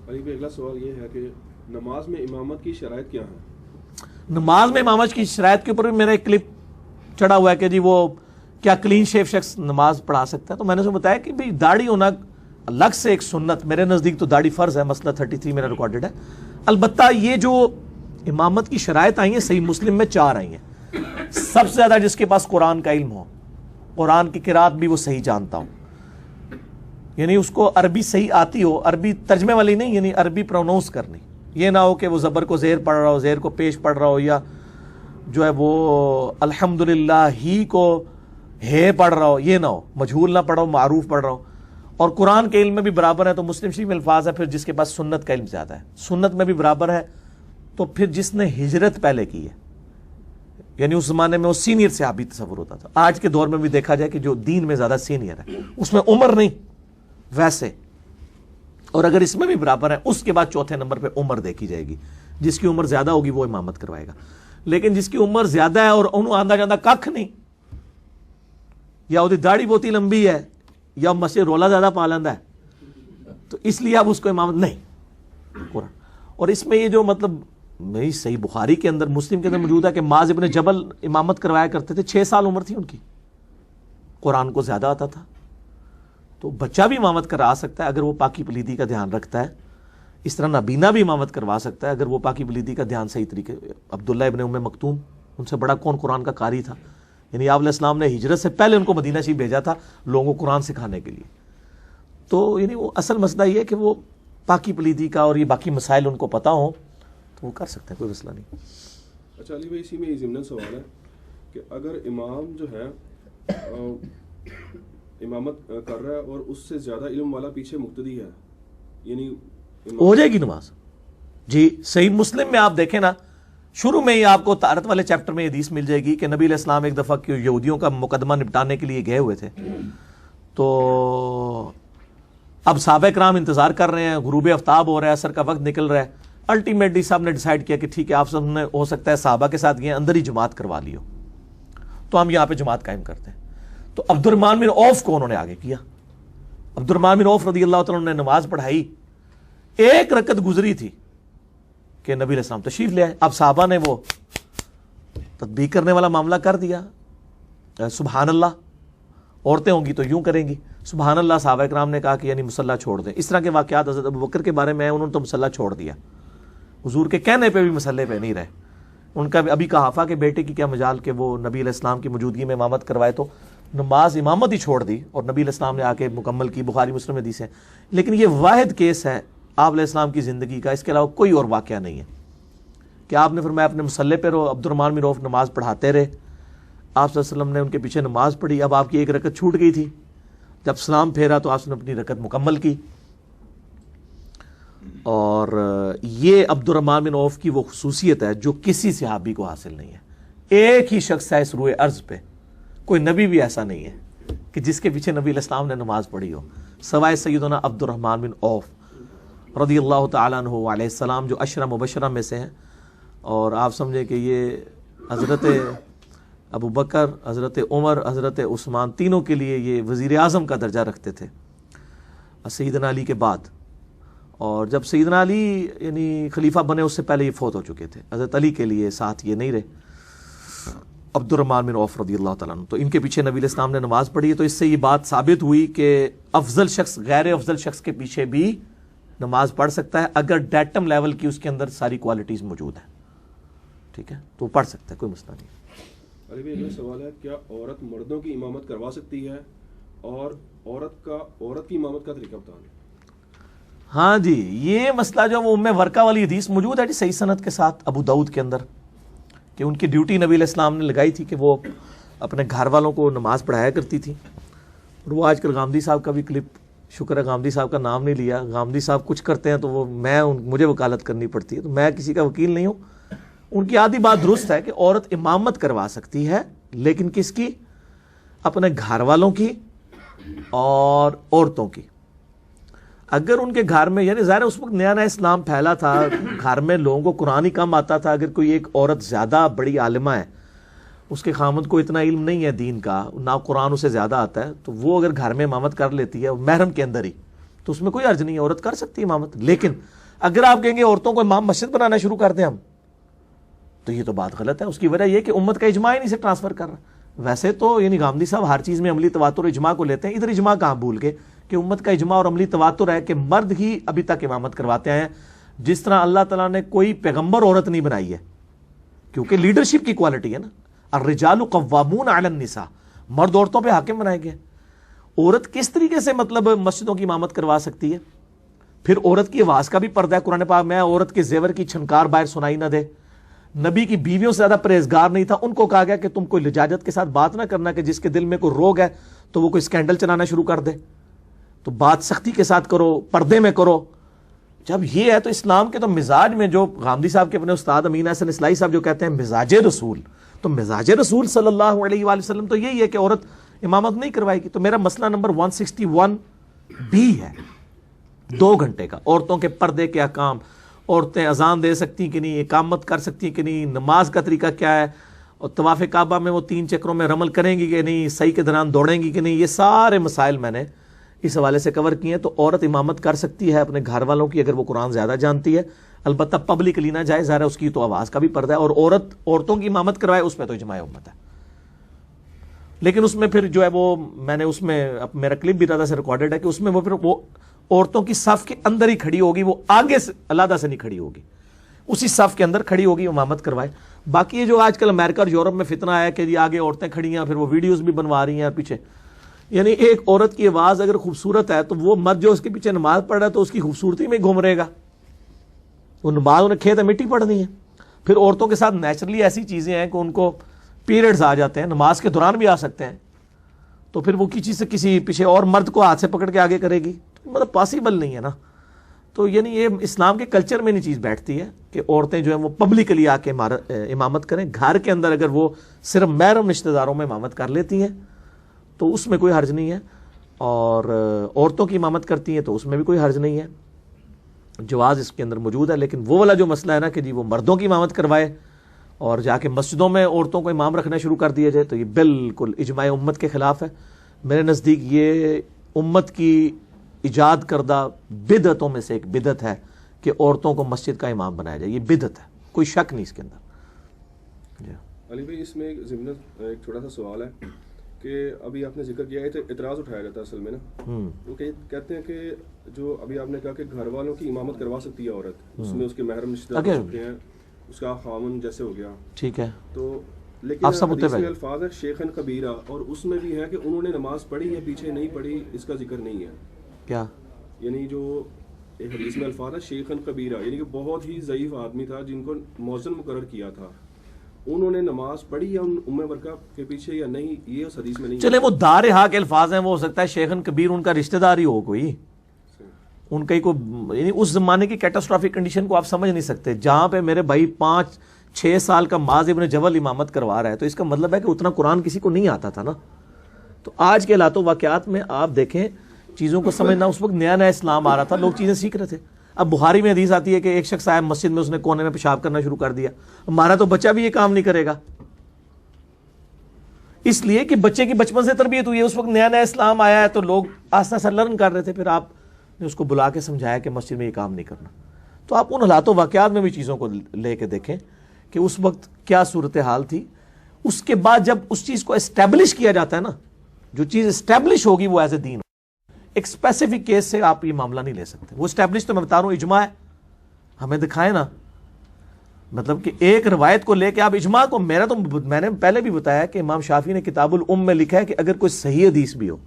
علی بھائی اگلا سوال یہ ہے کہ نماز میں امامت کی شرائط کیا ہیں؟ نماز میں امامت کی شرائط کے اوپر بھی میرا ایک کلپ چڑھا ہوا ہے کہ جی وہ کیا کلین شیف شخص نماز پڑھا سکتا ہے. تو میں نے اسے بتایا کہ بھئی داڑھی ہونا الگ سے ایک سنت، میرے نزدیک تو داڑھی فرض ہے، مسئلہ 33 میرا ریکارڈڈ ہے. البتہ یہ جو امامت کی شرائط آئی ہیں صحیح مسلم میں 4 آئی ہیں. سب سے زیادہ جس کے پاس قرآن کا علم ہو، قرآن کی قرات بھی وہ صحیح جانتا ہوں، یعنی اس کو عربی صحیح آتی ہو، عربی ترجمے والی نہیں، یعنی عربی پرونونس کرنی، یہ نہ ہو کہ وہ زبر کو زیر پڑھ رہا ہو، زیر کو پیش پڑھ رہا ہو، یا جو ہے وہ الحمدللہ ہی کو ہے پڑھ رہا ہو، یہ نہ ہو، مجہول نہ پڑھو، معروف پڑھ رہا ہو. اور قرآن کے علم میں بھی برابر ہے تو مسلم شریف میں الفاظ ہے پھر جس کے پاس سنت کا علم زیادہ ہے، سنت میں بھی برابر ہے تو پھر جس نے ہجرت پہلے کی ہے، یعنی اس زمانے میں وہ سینئر صحابی تصور ہوتا تھا. آج کے دور میں بھی دیکھا جائے کہ جو دین میں زیادہ سینئر ہے، اس میں عمر نہیں ویسے، اور اگر اس میں بھی برابر ہے اس کے بعد چوتھے نمبر پہ عمر دیکھی جائے گی. جس کی عمر زیادہ ہوگی وہ امامت کروائے گا. لیکن جس کی عمر زیادہ ہے اور انہوں آندہ جاندہ ککھ نہیں، یا وہ داڑھی بہت ہی لمبی ہے، یا مسجد رولا زیادہ پالندہ ہے، تو اس لیے اب اس کو امامت نہیں قرآن. اور اس میں یہ جو مطلب میری صحیح بخاری کے اندر، مسلم کے اندر موجود ہے کہ معاذ ابن جبل امامت کروایا کرتے تھے، 6 سال عمر تھی ان کی، قرآن کو زیادہ آتا تھا. تو بچہ بھی امامت کرا سکتا ہے اگر وہ پاکی پلیدی کا دھیان رکھتا ہے. اس طرح نابینا بھی امامت کروا سکتا ہے اگر وہ پاکی پلیدی کا دھیان صحیح طریقے. عبداللہ ابن ام مکتوم، ان سے بڑا کون قرآن کا قاری تھا، یعنی آپ علیہ السلام نے ہجرت سے پہلے ان کو مدینہ شریف بھیجا تھا لوگوں کو قرآن سکھانے کے لیے. تو یعنی وہ اصل مسئلہ یہ ہے کہ وہ پاکی پلیدی کا اور یہ باقی مسائل ان کو پتہ ہوں تو وہ کر سکتے ہیں، کوئی مسئلہ نہیں. اچھا علی بھائی، اسی میں ضمن سوال ہے کہ اگر امام جو ہے امامت کر رہا ہے اور اس سے زیادہ علم والا پیچھے مقتدی ہے، یعنی ہو جائے گی نماز. جی صحیح مسلم میں آپ دیکھیں نا، شروع میں ہی آپ کو طہارت والے چیپٹر میں حدیث مل جائے گی کہ نبی علیہ السلام ایک دفعہ یہودیوں کا مقدمہ نپٹانے کے لیے گئے ہوئے تھے. تو اب صحابہ کرام انتظار کر رہے ہیں، غروب آفتاب ہو رہا ہے، عصر کا وقت نکل رہا ہے. الٹیمیٹلی صاحب نے ڈیسائیڈ کیا کہ ٹھیک ہے آپ سب نے ہو سکتا ہے صحابہ کے ساتھ گئے اندر ہی جماعت کروا لیو، تو ہم یہاں پہ جماعت قائم کرتے ہیں. تو عبد الرحمن بن عوف کو انہوں نے آگے کیا. عبد الرحمن بن عوف رضی اللہ تعالیٰ نے نماز پڑھائی، 1 رکعت گزری تھی کہ نبی علیہ السلام تشریف لے آئے. اب صحابہ نے وہ تطبیق کرنے والا معاملہ کر دیا، سبحان اللہ، عورتیں ہوں گی تو یوں کریں گی، سبحان اللہ. صحابہ کرام نے کہا کہ یعنی مصلی چھوڑ دیں. اس طرح کے واقعات حضرت ابوبکر کے بارے میں ہیں، انہوں نے تو مصلی چھوڑ دیا، حضور کے کہنے پہ بھی مسئلے پہ نہیں رہے. ان کا ابھی کہافہ کے بیٹے کی کیا مجال کہ وہ نبی علیہ السلام کی موجودگی میں امامت کروائے، تو نماز امامت ہی چھوڑ دی اور نبی علیہ السلام نے آ کے مکمل کی. بخاری مسلم حدیث ہے. لیکن یہ واحد کیس ہے آپ علیہ السلام کی زندگی کا، اس کے علاوہ کوئی اور واقعہ نہیں ہے کہ آپ نے فرمایا اپنے مصلی پہ رہو. عبد الرحمن بن عوف نماز پڑھاتے رہے، آپ صلی اللہ علیہ وسلم نے ان کے پیچھے نماز پڑھی. اب آپ کی 1 رکعت چھوٹ گئی تھی، جب سلام پھیرا تو آپ نے اپنی رکعت مکمل کی. اور یہ عبد الرحمن بن عوف کی وہ خصوصیت ہے جو کسی صحابی کو حاصل نہیں ہے. ایک ہی شخص ہے اس روئے ارض پہ، کوئی نبی بھی ایسا نہیں ہے کہ جس کے پیچھے نبی علیہ السلام نے نماز پڑھی ہو سوائے سیدنا عبد الرحمن بن عوف رضی اللہ تعالیٰ عنہ علیہ السلام، جو 10 مبشرہ میں سے ہیں. اور آپ سمجھیں کہ یہ حضرت ابو بکر، حضرت عمر، حضرت عثمان، تینوں کے لیے یہ وزیر اعظم کا درجہ رکھتے تھے سیدنا علی کے بعد. اور جب سیدنا علی یعنی خلیفہ بنے اس سے پہلے یہ فوت ہو چکے تھے. حضرت علی کے لیے ساتھ یہ نہیں رہے عبد الرحمن بن عوف رضی اللہ تعالیٰ عنہ. تو ان کے پیچھے نبی علیہ السلام نے نماز پڑھی ہے. تو اس سے یہ بات ثابت ہوئی کہ افضل شخص غیر افضل شخص کے پیچھے بھی نماز پڑھ سکتا ہے اگر ڈیٹم لیول کی اس کے اندر ساری کوالٹیز موجود ہیں. ٹھیک ہے، تو پڑھ سکتا ہے، کوئی مسئلہ نہیں. علی بھائی اگلا سوال ہے، کیا عورت مردوں کی امامت کروا سکتی ہے، اور عورت کی امامت کا طریقہ بتائیں. ہاں جی، یہ مسئلہ جو وہ ام ورقہ والی حدیث موجود ہے جی صحیح سند کے ساتھ ابو داؤد کے اندر، کہ ان کی ڈیوٹی نبی علیہ السلام نے لگائی تھی کہ وہ اپنے گھر والوں کو نماز پڑھایا کرتی تھی. اور وہ آج کل غامدی صاحب کا بھی کلپ، شکر ہے غامدی صاحب کا نام نہیں لیا، غامدی صاحب کچھ کرتے ہیں تو وہ مجھے وکالت کرنی پڑتی ہے، تو میں کسی کا وکیل نہیں ہوں. ان کی آدھی بات درست ہے کہ عورت امامت کروا سکتی ہے، لیکن کس کی؟ اپنے گھر والوں کی اور عورتوں کی. اگر ان کے گھر میں، یعنی ظاہر اس وقت نیا نیا اسلام پھیلا تھا، گھر میں لوگوں کو قرآن ہی کم آتا تھا. اگر کوئی ایک عورت زیادہ بڑی عالمہ ہے، اس کے خامد کو اتنا علم نہیں ہے دین کا، نہ قرآن اسے زیادہ آتا ہے، تو وہ اگر گھر میں امامت کر لیتی ہے محرم کے اندر ہی، تو اس میں کوئی حرج نہیں ہے، عورت کر سکتی ہے امامت. لیکن اگر آپ کہیں گے عورتوں کو امام مسجد بنانا شروع کر دیں ہم، تو یہ تو بات غلط ہے. اس کی وجہ یہ کہ امت کا اجماع ہی نہیں سے ٹرانسفر کر رہا. ویسے تو یعنی غامدی صاحب ہر چیز میں عملی تواتر اجماع کو لیتے ہیں، ادھر اجماع کہاں بھول گئے کہ امت کا اجماع اور عملی تواتر ہے کہ مرد ہی ابھی تک امامت کرواتے ہیں. جس طرح اللہ تعالیٰ نے کوئی پیغمبر عورت نہیں بنائی ہے، کیونکہ لیڈرشپ کی کوالٹی ہے نا. الرجال قوامون علی النساء، مرد عورتوں پہ حاکم بنائے گئے. عورت کس طریقے سے مطلب مسجدوں کی امامت کروا سکتی ہے؟ پھر عورت کی آواز کا بھی پردہ ہے قرآن پاک میں، عورت کے زیور کی چھنکار باہر سنائی نہ دے. نبی کی بیویوں سے زیادہ پرہیزگار نہیں تھا، ان کو کہا گیا کہ تم کوئی لجاجت کے ساتھ بات نہ کرنا، کہ جس کے دل میں کوئی روگ ہے تو وہ کوئی اسکینڈل چلانا شروع کر دے. تو بات سختی کے ساتھ کرو، پردے میں کرو. جب یہ ہے تو اسلام کے تو مزاج میں، جو غامدی صاحب کے اپنے استاد امین احسن اصلاحی صاحب جو کہتے ہیں مزاج رسول، تو مزاج رسول صلی اللہ علیہ وآلہ وسلم تو یہی ہے کہ عورت امامت نہیں کروائے گی. تو میرا مسئلہ نمبر 161 بھی ہے 2 گھنٹے کا، عورتوں کے پردے کے احکام. عورتیں اذان دے سکتی کہ نہیں، اقامت کر سکتی کہ نہیں، نماز کا طریقہ کیا ہے، اور طواف کعبہ میں وہ 3 چکروں میں رمل کریں گی کہ نہیں، صحیح کے دوران دوڑیں گی کہ نہیں. یہ سارے مسائل میں نے اس حوالے سے کور کیے ہیں. تو عورت امامت کر سکتی ہے اپنے گھر والوں کی اگر وہ قرآن زیادہ جانتی ہے، البتہ پبلکلی نہ جائے، ظاہر ہے اس کی تو آواز کا بھی پردہ ہے. اور عورتوں کی امامت کروائے اس میں تو اجماع امت ہے. لیکن اس میں پھر جو ہے وہ میں نے اس میں میرا کلپ بھی دادا سے ریکارڈڈ ہے کہ اس میں وہ پھر وہ عورتوں کی صف کے اندر ہی کھڑی ہوگی، وہ آگے سے علیحدہ سے نہیں کھڑی ہوگی، اسی صف کے اندر کھڑی ہوگی، امامت کروائے. باقی یہ جو آج کل امریکہ اور یورپ میں فتنہ ہے کہ جی آگے عورتیں کھڑی ہیں، پھر وہ ویڈیوز بھی بنوا رہی ہیں پیچھے. یعنی ایک عورت کی آواز اگر خوبصورت ہے تو وہ مرد جو اس کے پیچھے نماز پڑھ رہا ہے تو اس کی خوبصورتی میں گھوم رہے گا. وہ نماز انہیں کھیت مٹی پڑھنی ہے. پھر عورتوں کے ساتھ نیچرلی ایسی چیزیں ہیں کہ ان کو پیریڈز آ جاتے ہیں، نماز کے دوران بھی آ سکتے ہیں. تو پھر وہ کسی سے کسی پیچھے اور مرد کو ہاتھ سے پکڑ کے آگے کرے گی، مطلب پاسبل نہیں ہے نا. تو یعنی یہ اسلام کے کلچر میں نہیں چیز بیٹھتی ہے کہ عورتیں جو ہیں وہ پبلکلی آ کے امامت کریں. گھر کے اندر اگر وہ صرف محرم رشتہ داروں میں امامت کر لیتی ہیں تو اس میں کوئی حرج نہیں ہے، اور عورتوں کی امامت کرتی ہیں تو اس میں بھی کوئی حرج نہیں ہے، جواز اس کے اندر موجود ہے. لیکن وہ والا جو مسئلہ ہے نا کہ جی وہ مردوں کی امامت کروائے اور جا کے مسجدوں میں عورتوں کو امام رکھنا شروع کر دیا جائے، تو یہ بالکل اجماع امت کے خلاف ہے. میرے نزدیک یہ امت کی ایجاد کردہ بدعتوں میں سے ایک بدعت ہے کہ عورتوں کو مسجد کا امام بنایا جائے. یہ بدعت ہے، کوئی شک نہیں اس کے اندر. جی علی بھائی، اس میں ایک ضمن ایک چھوٹا سا سوال ہے کہ ابھی آپ نے ذکر کیا ہے، اعتراض اٹھایا جاتا ہے اصل میں نا، وہ کہتے ہیں کہ جو ابھی آپ نے کہا کہ گھر والوں کی امامت کروا سکتی ہے عورت، اس میں اس کے محرم رشتہ دار ہوتے ہیں، اس کا خامن جیسے ہو گیا، ٹھیک ہے. تو لیکن حدیث میں الفاظ ہے شیخن کبیرہ، اور اس میں بھی ہے کہ انہوں نے نماز پڑھی ہے پیچھے نہیں پڑھی، اس کا ذکر نہیں ہے. کیا یعنی جو ایک حدیث میں الفاظ ہے شیخن کبیرہ، یعنی کہ بہت ہی ضعیف آدمی تھا جن کو مؤذن مقرر کیا تھا، انہوں نے نماز پڑھی یا ام ورقہ کے پیچھے یا نہیں، یہ اس حدیث میں نہیں. چلے وہ دارہا کے الفاظ ہیں، وہ ہو سکتا ہے شیخن کبیر ان کا رشتہ دار ہی ہو کوئی، ان کا ہی کوئی، یعنی اس زمانے کی کیٹاسٹرافک کنڈیشن کو آپ سمجھ نہیں سکتے. جہاں پہ میرے بھائی 5-6 سال کا معاذ ابن جبل امامت کروا رہا ہے، تو اس کا مطلب ہے کہ اتنا قرآن کسی کو نہیں آتا تھا نا. تو آج کے حالات و واقعات میں آپ دیکھیں چیزوں کو سمجھنا، اس وقت نیا نیا اسلام آ رہا تھا، لوگ چیزیں سیکھ رہے تھے. اب بخاری میں حدیث آتی ہے کہ ایک شخص آیا مسجد میں، اس نے کونے میں پیشاب کرنا شروع کر دیا. ہمارا تو بچہ بھی یہ کام نہیں کرے گا، اس لیے کہ بچے کی بچپن سے تربیت ہوئی ہے. اس وقت نیا نیا اسلام آیا ہے تو لوگ آہستہ آہستہ لرن کر رہے تھے، پھر آپ نے اس کو بلا کے سمجھایا کہ مسجد میں یہ کام نہیں کرنا. تو آپ ان حالات و واقعات میں بھی چیزوں کو لے کے دیکھیں کہ اس وقت کیا صورتحال تھی. اس کے بعد جب اس چیز کو اسٹیبلش کیا جاتا ہے نا، جو چیز اسٹیبلش ہوگی وہ ایز اے دین. ایک اسپیسیفک کیس سے آپ یہ معاملہ نہیں لے سکتے. وہ اسٹیبلش تو میں بتا رہا ہوں اجماع ہے، ہمیں دکھائیں نا. مطلب کہ ایک روایت کو لے کے آپ اجماع کو، میں نے پہلے بھی بتایا کہ امام شافعی نے کتاب الام میں لکھا ہے کہ اگر کوئی صحیح حدیث بھی ہو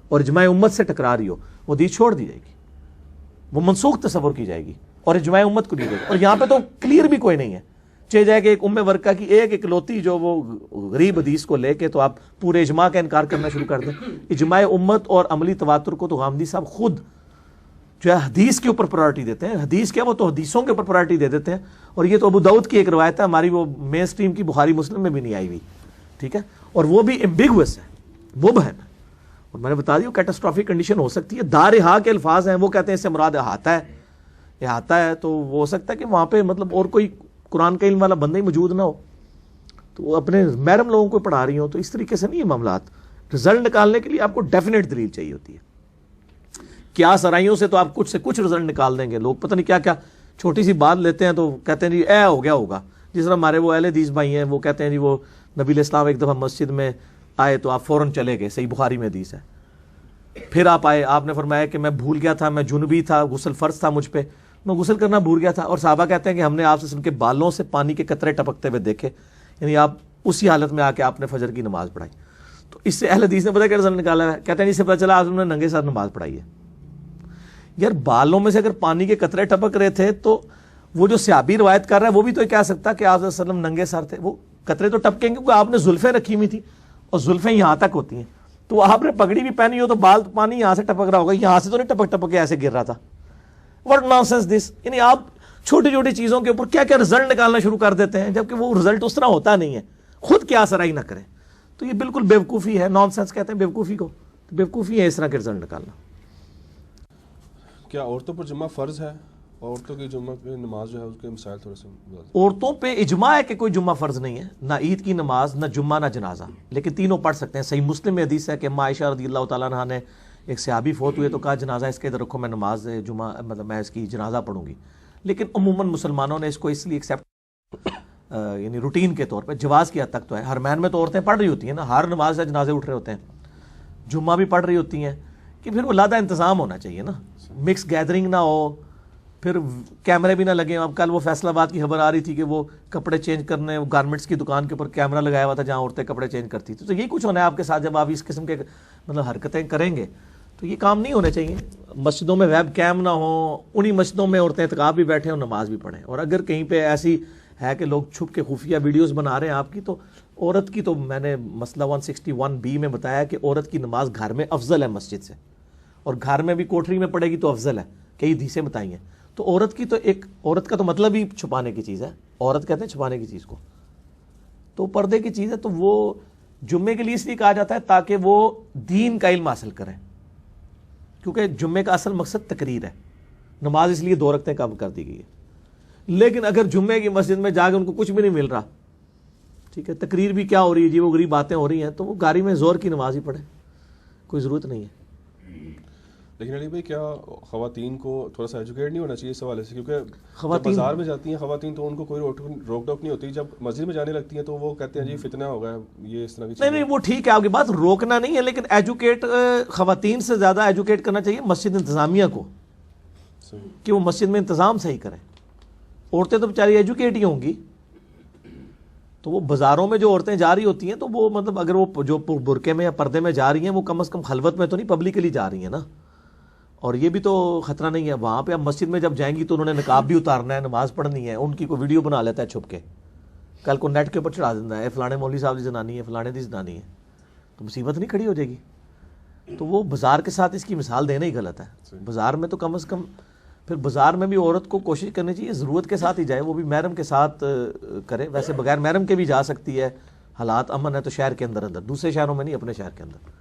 اور اجماع امت سے ٹکرا رہی ہو، وہ حدیث چھوڑ دی جائے گی، وہ منسوخ تصور کی جائے گی اور اجماع امت کو دی جائے گی. اور یہاں پہ تو کلیئر بھی کوئی نہیں ہے، چاہے جائے کہ ایک ام ورقہ کی ایک اکلوتی جو وہ غریب حدیث کو لے کے تو آپ پورے اجماع کا انکار کرنا شروع کر دیں. اجماع امت اور عملی تواتر کو تو غامدی صاحب خود جو ہے حدیث کے اوپر پرائرٹی دیتے ہیں. حدیث کیا، وہ تو حدیثوں کے اوپر پرائرٹی دے دیتے ہیں. اور یہ تو ابو داؤد کی ایک روایت ہے ہماری، وہ مین سٹریم کی بخاری مسلم میں بھی نہیں آئی ہوئی، ٹھیک ہے، اور وہ بھی ایمبیگوس ہے، مبہم ہے. اور میں نے بتا دیا کیٹاسٹرافک کنڈیشن ہو سکتی ہے. دارہا کے الفاظ ہیں، وہ کہتے ہیں اس سے مراد احاطہ ہے، احاطہ ہے. تو وہ ہو سکتا ہے کہ وہاں پہ مطلب اور کوئی قرآن کا علم والا بندہ ہی موجود نہ ہو، تو وہ اپنے محرم لوگوں کو پڑھا رہی ہوں. تو اس طریقے سے نہیں ہے معاملات. رزلٹ نکالنے کے لیے آپ کو ڈیفینیٹ دلیل چاہیے ہوتی ہے. کیا سرائیوں سے تو آپ کچھ سے کچھ رزلٹ نکال دیں گے. لوگ پتہ نہیں کیا کیا چھوٹی سی بات لیتے ہیں تو کہتے ہیں جی اے ہو گیا ہوگا. جس طرح ہمارے وہ اہل حدیث بھائی ہیں وہ کہتے ہیں جی وہ نبی علیہ السلام ایک دفعہ مسجد میں آئے تو آپ فوراً چلے گئے, صحیح بخاری میں حدیث ہے. پھر آپ آئے, آپ نے فرمایا کہ میں بھول گیا تھا, میں جنبی تھا, غسل فرض تھا مجھ پہ, میں غسل کرنا بھول گیا تھا. اور صحابہ کہتے ہیں کہ ہم نے آپ سے کے بالوں سے پانی کے قطرے ٹپکتے ہوئے دیکھے, یعنی آپ اسی حالت میں آ کے آپ نے فجر کی نماز پڑھائی. تو اس سے اہل حدیث نے پتہ کیا رزلٹ نکالا ہے, کہتے ہیں اس سے پتہ چلا آپ نے ننگے سر نماز پڑھائی ہے. یار بالوں میں سے اگر پانی کے قطرے ٹپک رہے تھے تو وہ جو صحابی روایت کر رہا ہے وہ بھی تو کہہ سکتا کہ آپ صلی اللہ علیہ وسلم ننگے سر تھے. وہ قطرے تو ٹپکیں گے کیونکہ آپ نے زلفیں رکھی ہوئی تھی اور زلفیں یہاں تک ہوتی ہیں, تو آپ نے پگڑی بھی پہنی ہو تو بال پانی یہاں سے ٹپک رہا ہوگا, یہاں سے تو نہیں ٹپک ٹپک کے ایسے گر رہا تھا. واٹ نانسنس دس. یعنی آپ چھوٹی چھوٹی چیزوں کے اوپر کیا کیا رزلٹ نکالنا شروع کر دیتے ہیں جبکہ وہ رزلٹ اس طرح ہوتا نہیں ہے, خود کیا سرائی نہ کریں. تو یہ بالکل بیوقوفی ہے, نان سینس کہتے ہیں بیوقوفی کو, بیوقوفی ہے اس طرح کے رزلٹ نکالنا. کیا عورتوں پر جمعہ فرض ہے؟ عورتوں کی جمعہ کی نماز جو ہے اس کے مسائل تھوڑے سے. عورتوں پہ اجماع ہے کہ کوئی جمعہ فرض نہیں ہے, نہ عید کی نماز, نہ جمعہ, نہ جنازہ, لیکن تینوں پڑھ سکتے ہیں. صحیح مسلم میں حدیث ہے کہ عائشہ رضی اللہ تعالیٰ عنہا نے ایک صحابی فوت ہوئے تو کہا جنازہ اس کے ادھر رکھو, میں نماز جمعہ مطلب میں اس کی جنازہ پڑھوں گی. لیکن عموماً مسلمانوں نے اس کو اس لیے ایکسیپٹ یعنی روٹین کے طور پہ جواز کی حد تک تو ہے. حرمین میں تو عورتیں پڑھ رہی ہوتی ہیں نا, ہر نماز سے جنازے اٹھ رہے ہوتے ہیں, جمعہ بھی پڑھ رہی ہوتی ہیں, کہ پھر وہ لادہ انتظام ہونا چاہیے نا, مکس گیدرنگ نہ ہو, پھر کیمرے بھی نہ لگیں. اب کل وہ فیصل آباد کی خبر آ رہی تھی کہ وہ کپڑے چینج کرنے گارمنٹس کی دکان کے اوپر کیمرہ لگایا ہوا تھا جہاں عورتیں کپڑے چینج کرتی تھیں. تو یہی کچھ ہونا ہے آپ کے ساتھ جب آپ اس قسم کے مطلب حرکتیں کریں گے, تو یہ کام نہیں ہونے چاہیے. مسجدوں میں ویب کیم نہ ہوں, انہی مسجدوں میں عورتیں اعتکاف بھی بیٹھیں اور نماز بھی پڑھیں. اور اگر کہیں پہ ایسی ہے کہ لوگ چھپ کے خفیہ ویڈیوز بنا رہے ہیں آپ کی, تو عورت کی تو میں نے مسئلہ 161B میں بتایا کہ عورت کی نماز گھر میں افضل ہے مسجد سے, اور گھر میں بھی کوٹری میں پڑے گی تو افضل ہے, کئی حدیثیں بتائی ہیں. تو عورت کی تو ایک عورت کا تو مطلب ہی چھپانے کی چیز ہے, عورت کہتے ہیں چھپانے کی چیز کو, تو پردے کی چیز ہے. تو وہ جمعے کے لیے اس لیے کہا جاتا ہے تاکہ وہ دین کا علم حاصل کریں, کیونکہ جمعے کا اصل مقصد تقریر ہے. نماز اس لیے 2 رکعتیں کم کر دی گئی ہے. لیکن اگر جمعے کی مسجد میں جا کے ان کو کچھ بھی نہیں مل رہا, ٹھیک ہے, تقریر بھی کیا ہو رہی ہے جی, وہ غریب باتیں ہو رہی ہیں, تو وہ گاڑی میں زور کی نماز ہی پڑھے, کوئی ضرورت نہیں ہے. لیکن علی بھائی کیا خواتین کو تھوڑا سا ایجوکیٹ نہیں ہونا چاہیے اس حوالے سے, کیونکہ بازار میں جاتی ہیں خواتین تو ان کو کوئی روک ٹوک نہیں ہوتی, جب مسجد میں جانے لگتی ہیں تو وہ کہتے ہیں جی فتنہ ہو گیا, یہ اس طرح کی. نہیں وہ ٹھیک ہے آپ کی بات, روکنا نہیں ہے, لیکن ایجوکیٹ خواتین سے زیادہ ایجوکیٹ کرنا چاہیے مسجد انتظامیہ کو کہ وہ مسجد میں انتظام صحیح کریں. عورتیں تو بیچاری ایجوکیٹ ہی ہوں گی, تو وہ بازاروں میں جو عورتیں جا رہی ہوتی ہیں تو وہ مطلب اگر وہ جو برقعے میں یا پردے میں جا رہی ہیں وہ کم از کم خلوت میں تو نہیں پبلکلی جا رہی ہیں نا. اور یہ بھی تو خطرہ نہیں ہے, وہاں پہ اب مسجد میں جب جائیں گی تو انہوں نے نقاب بھی اتارنا ہے, نماز پڑھنی ہے, ان کی کوئی ویڈیو بنا لیتا ہے چھپ کے, کل کو نیٹ کے اوپر چڑھا دینا ہے فلانے مولوی صاحب کی زنانی ہے, فلانے دی زنانی ہے, تو مصیبت نہیں کھڑی ہو جائے گی. تو وہ بازار کے ساتھ اس کی مثال دینا ہی غلط ہے. بازار میں تو کم از کم پھر بازار میں بھی عورت کو کوشش کرنی چاہیے ضرورت کے ساتھ ہی جائے, وہ بھی محرم کے ساتھ کرے. ویسے بغیر محرم کے بھی جا سکتی ہے, حالات امن ہے تو شہر کے اندر دوسرے شہروں میں نہیں, اپنے شہر کے اندر.